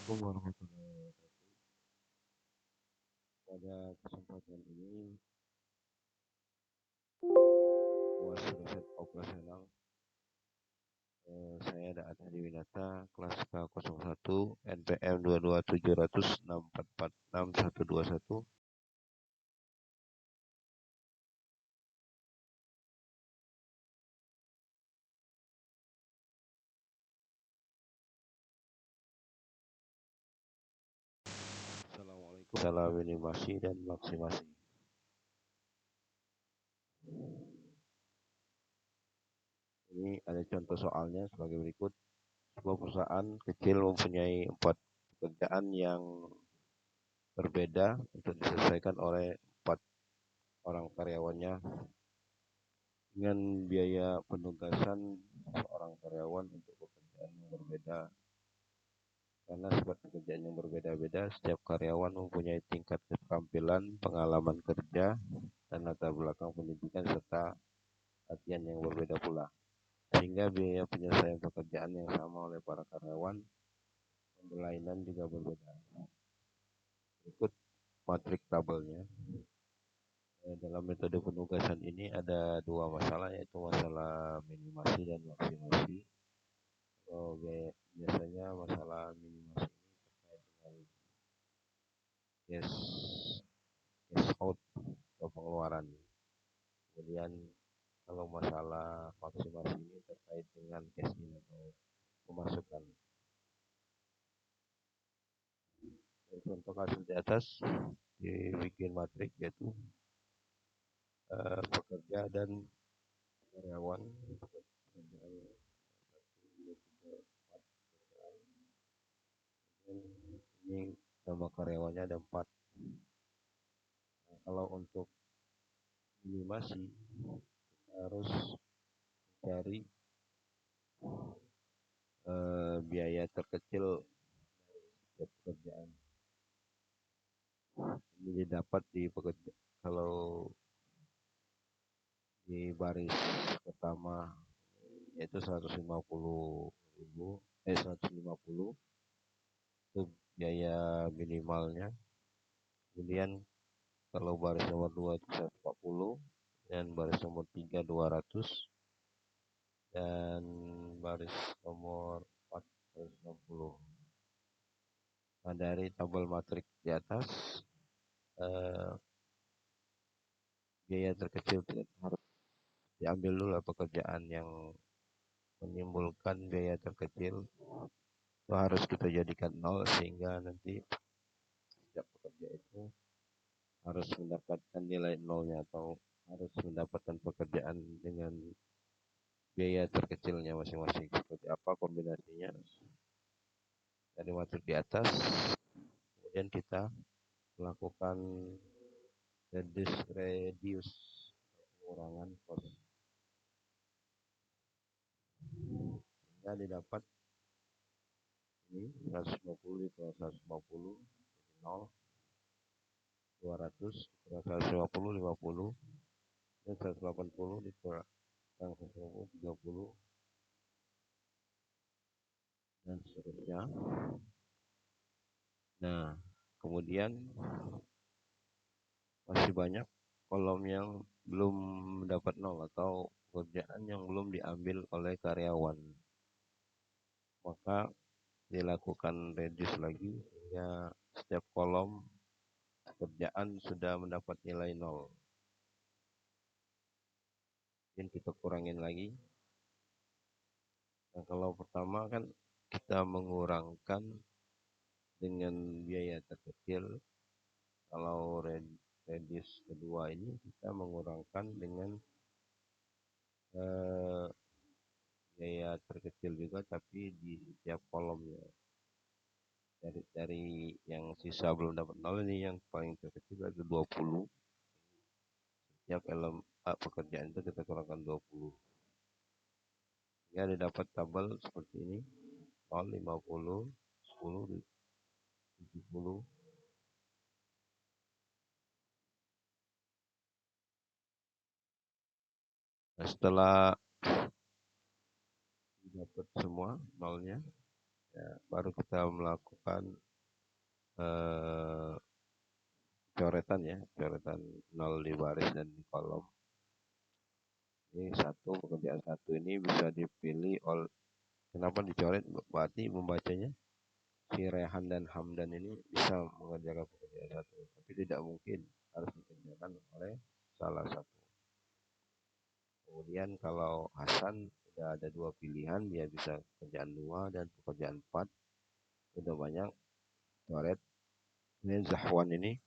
Assalamualaikum warahmatullahi wabarakatuh. Pada kesempatan ini, UAS riset operasional, saya Daan Hadi Winata, kelas K01, NPM 2270064461121. Assalamualaikum. Salam minimasi dan maksimasi. Ini ada contoh soalnya sebagai berikut. Sebuah perusahaan kecil mempunyai 4 pekerjaan yang berbeda untuk diselesaikan oleh 4 orang karyawannya dengan biaya penugasan seorang karyawan untuk pekerjaan yang berbeda. Karena sebab pekerjaan yang berbeda-beda, setiap karyawan mempunyai tingkat keterampilan, pengalaman kerja, dan latar belakang pendidikan serta latihan yang berbeda pula. Sehingga biaya penyelesaian pekerjaan yang sama oleh para karyawan dan berlainan juga berbeda. Berikut matrik tabelnya. Dalam metode penugasan ini ada dua masalah, yaitu masalah minimasi dan maksimasi. Biasanya masalah minimasi ini terkait dengan cash out atau pengeluaran. Kemudian kalau masalah maksimasi ini terkait dengan cash in atau pemasukan. Contoh kasus di atas dibikin matrik, yaitu pekerja dan karyawan. Ini nama karyawannya ada 4. Nah, kalau untuk minimasi harus cari biaya terkecil setiap pekerjaan. Ini didapat di pekerja kalau di baris pertama, yaitu 150 itu biaya minimalnya. Kemudian kalau baris nomor 2 itu 140, dan baris nomor 3 200, dan baris nomor 4 160. Nah, dari tabel matrik di atas, biaya terkecil harus diambil dulu pekerjaan yang menimbulkan biaya terkecil itu harus kita jadikan 0, sehingga nanti setiap pekerja itu harus mendapatkan nilai 0-nya atau harus mendapatkan pekerjaan dengan biaya terkecilnya masing-masing. Seperti apa kombinasinya dari matrik di atas, kemudian kita melakukan reduce pengurangan cost, sehingga didapat ini 150 dikurangi 150 jadi 0, 200 dikurangi 150 50, dan 180 dikurangi 150 30, dan seterusnya. Nah, kemudian masih banyak kolom yang belum mendapat 0 atau pekerjaan yang belum diambil oleh karyawan. Maka dilakukan reduce lagi sehingga setiap kolom pekerjaan sudah mendapat nilai 0. Mungkin kita kurangin lagi. Nah, kalau pertama kan kita mengurangkan dengan biaya terkecil. Kalau reduce kedua ini kita mengurangkan dengan biaya terkecil juga, tapi di setiap kolomnya. Dari yang sisa belum dapat 0 ini yang paling terkecil ada 20. Setiap pekerjaan itu kita kurangkan 20. Ya, didapat tabel seperti ini. 0, 50, 10, 70. Nah, setelah dapat semua nolnya, Ya, baru kita melakukan eh, coretan ya, coretan nol di baris dan di kolom. Ini satu pekerjaan satu ini bisa dipilih oleh, kenapa dicoret? Berarti membacanya si Rehan dan Hamdan ini bisa mengerjakan pekerjaan satu, tapi tidak mungkin harus dikerjakan oleh salah satu. Kemudian kalau Hasan sudah ada dua pilihan, dia bisa pekerjaan dua dan pekerjaan empat. Sudah banyak coret. Kemudian Zahwan ini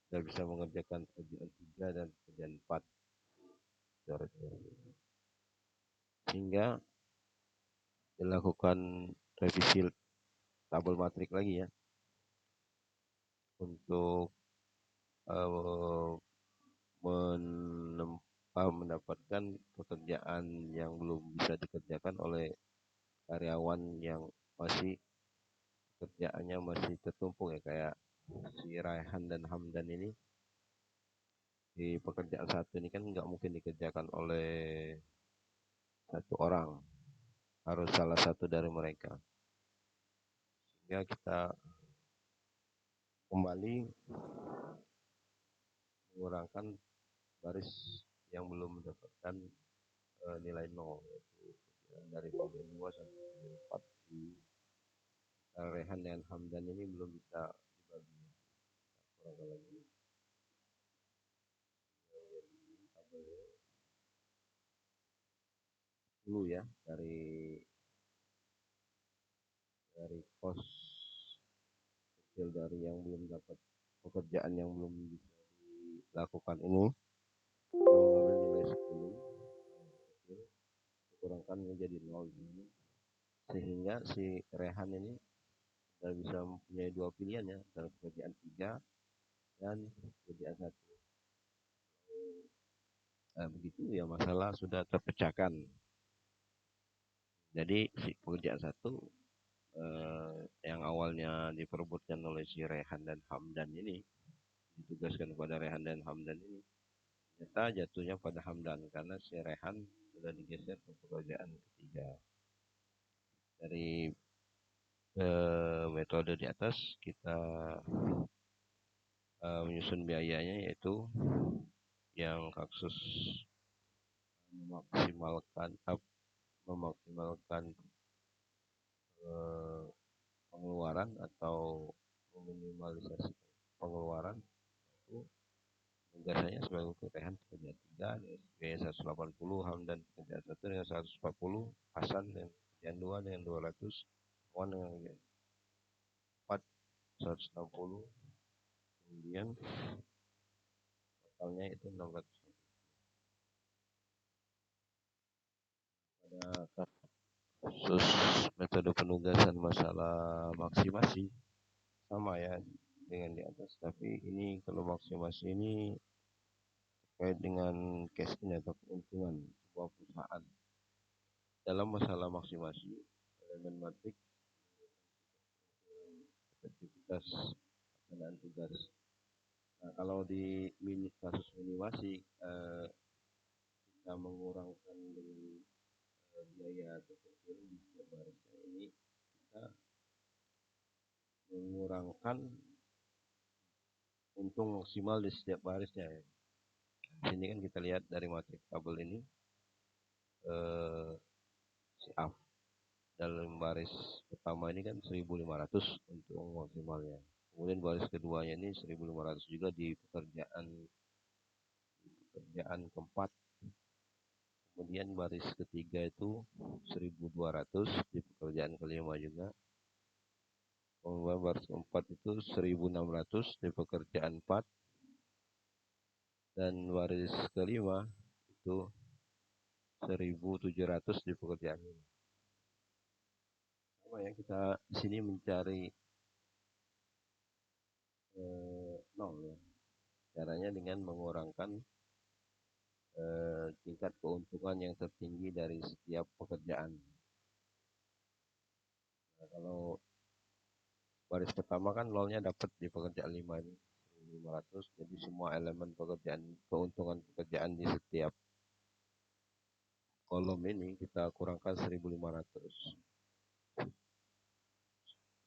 sudah bisa mengerjakan pekerjaan tiga dan pekerjaan empat coretnya. Sehingga dilakukan revisi tabel matrik lagi ya untuk uh, mendapatkan pekerjaan yang belum bisa dikerjakan oleh karyawan yang masih kerjaannya masih tertumpuk ya, kayak si Raihan dan Hamdan ini. Di pekerjaan satu ini kan nggak mungkin dikerjakan oleh satu orang, harus salah satu dari mereka. Sehingga kita kembali mengurangkan baris yang belum mendapatkan nilai nol, yaitu dari bagian 2 sampai bagian 4 di Rehan dan Hamdan ini belum bisa dibagi kurang lagi dulu ya, dari kos kecil dari yang belum dapat pekerjaan yang belum bisa dilakukan ini, kita mengambil nilai 10 kecil, kurangkan menjadi 0 ini, sehingga si Rehan ini sudah bisa mempunyai dua pilihan ya, antara pekerjaan tiga dan pekerjaan satu. Nah, begitu ya, masalah sudah terpecahkan. Jadi si pekerjaan satu yang awalnya diperebutkan oleh si Rehan dan Hamdan ini, ditugaskan kepada Rehan dan Hamdan ini, ternyata jatuhnya pada Hamdan karena si Rehan sudah digeser ke pekerjaan ketiga. Dari metode di atas kita menyusun biayanya, yaitu yang kasus memaksimalkan memaksimalkan eh, pengeluaran atau meminimalisasi pengeluaran, itu tugasnya sebagai pekerjaan pekerjaan tiga dengan 180, Hamdan pekerjaan satu dengan 140, Hasan dengan pekerjaan dua dengan 200, Wan dengan pekerjaan empat 160, kemudian totalnya itu 600. Pada kasus metode penugasan masalah maksimasi sama ya dengan di atas, tapi ini kalau maksimasi ini terkait dengan cash in atau keuntungan sebuah perusahaan. Dalam masalah maksimasi, elemen matrik efektivitas pelaksanaan tugas. Nah, kalau di kasus minimasi, kita mengurangkan dengan biaya atau kecil di setiap barisnya ini, kita mengurangkan untung maksimal di setiap barisnya. Di sini kan kita lihat dari matrik tabel ini, si A dalam baris pertama ini kan 1.500 untuk maksimalnya. Kemudian baris keduanya ini 1.500 juga di pekerjaan keempat. Kemudian baris ketiga itu 1.200 di pekerjaan kelima juga. Kemudian baris keempat itu 1.600 di pekerjaan empat. Dan baris kelima itu 1.700 di pekerjaan lima. Sama ya, kita di sini mencari nol ya. Caranya dengan mengurangkan tingkat keuntungan yang tertinggi dari setiap pekerjaan. Nah, kalau baris pertama kan nolnya dapat di pekerjaan 5 ini 1.500, jadi semua elemen pekerjaan, keuntungan pekerjaan di setiap kolom ini kita kurangkan 1.500.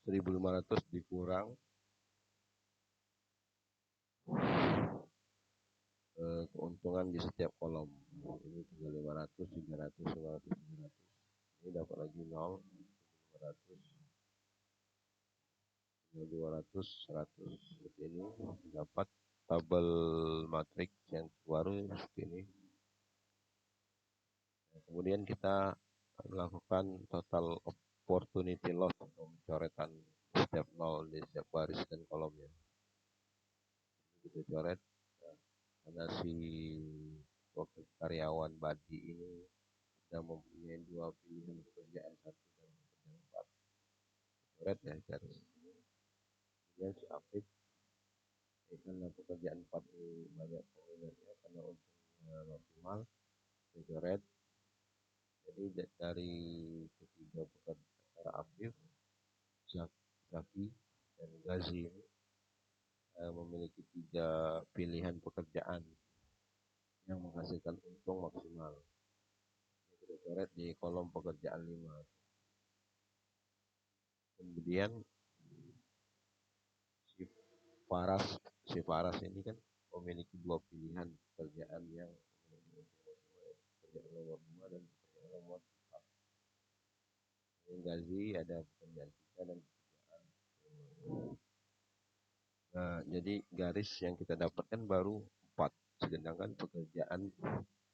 1.500 dikurang keuntungan di setiap kolom. Ini 3.500, 300, 500, 300. Ini dapat lagi 0, 500, 200, 100. Seperti ini dapat tabel matrik yang baru seperti ini. Kemudian kita melakukan total opportunity loss atau coretan setiap nol di setiap baris dan kolomnya. Kita coret karena si karyawan Badi ini sudah mempunyai dua pilihan pekerjaan, satu dan pekerjaan empat. Coret ya garis. Kemudian si Afif karena pekerjaan empat ini banyak peminatnya karena untungnya maksimal, coret. Jadi dari ketiga pekerjaan Afif, Zaki dan Gazi memiliki tiga pilihan pekerjaan yang menghasilkan untung maksimal. Kita coret di kolom pekerjaan 5. Kemudian si Faras ini kan memiliki dua pilihan pekerjaan yang memiliki untung maksimal, pekerjaan nomor 5 dan pekerjaan nomor 4. Gazi ada pekerjaan 3 dan pekerjaan 5. Nah, jadi garis yang kita dapatkan baru 4, sedangkan pekerjaan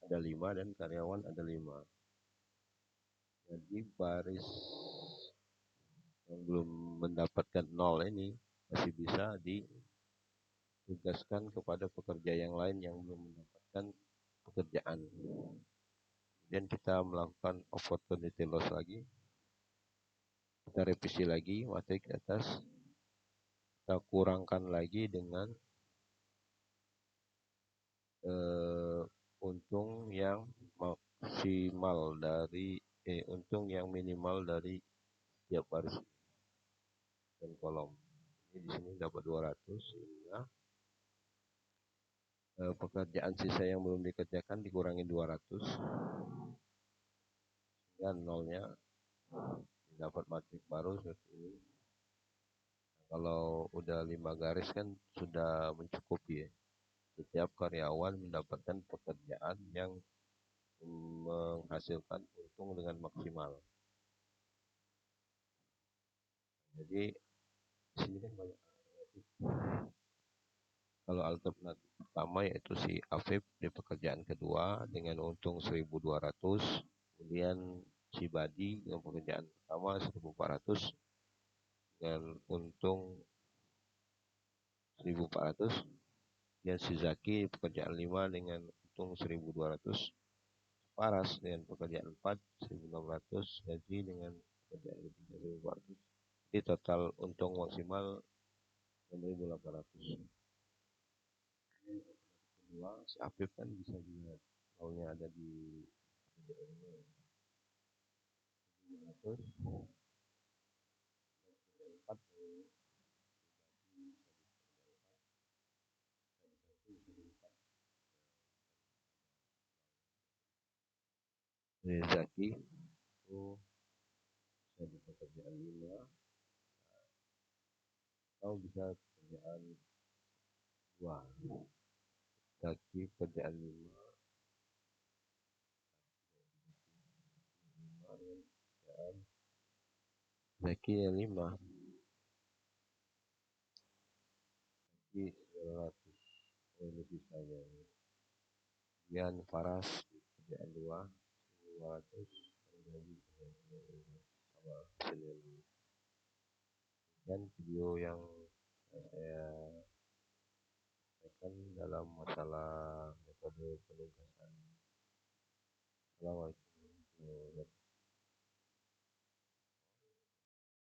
ada 5 dan karyawan ada 5. Jadi baris yang belum mendapatkan 0 ini masih bisa ditugaskan kepada pekerja yang lain yang belum mendapatkan pekerjaan. Kemudian kita melakukan opportunity loss lagi. Kita revisi lagi matrik atas. Kita kurangkan lagi dengan untung yang maksimal dari untung yang minimal dari tiap baris dan kolom. Ini di sini dapat 200 sehingga pekerjaan sisa yang belum dikerjakan dikurangi 200 sehingga nolnya dapat matrik baru seperti ini. Kalau udah 5 garis kan sudah mencukupi ya. Setiap karyawan mendapatkan pekerjaan yang menghasilkan untung dengan maksimal. Jadi di sini kan banyak alternatif. Kalau alternatif pertama yaitu si Afif di pekerjaan kedua dengan untung 1.200, kemudian si Badi dengan pekerjaan pertama 1.400 dengan untung 1.400, dan si Zaki di pekerjaan 5 dengan untung 1.200, Paras dengan pekerjaan 4 1.600, Gaji dengan pekerjaan 3 1.400. Jadi total untung maksimal 6.800. Kedua, si Afif kan bisa juga nolnya ada di pekerjaan 500, Zaki itu bisa di pekerjaan 5 atau bisa pekerjaan 2. Zaki pekerjaan 5 pekerjaan Zaki yang 5 Zaki 900 ini sisanya. Kemudian Faras pekerjaan 2 500 gaji sama hasilnya. Dan video yang saya sampaikan dalam masalah metode penugasan. Assalamualaikum warahmatullahi wabarakatuh.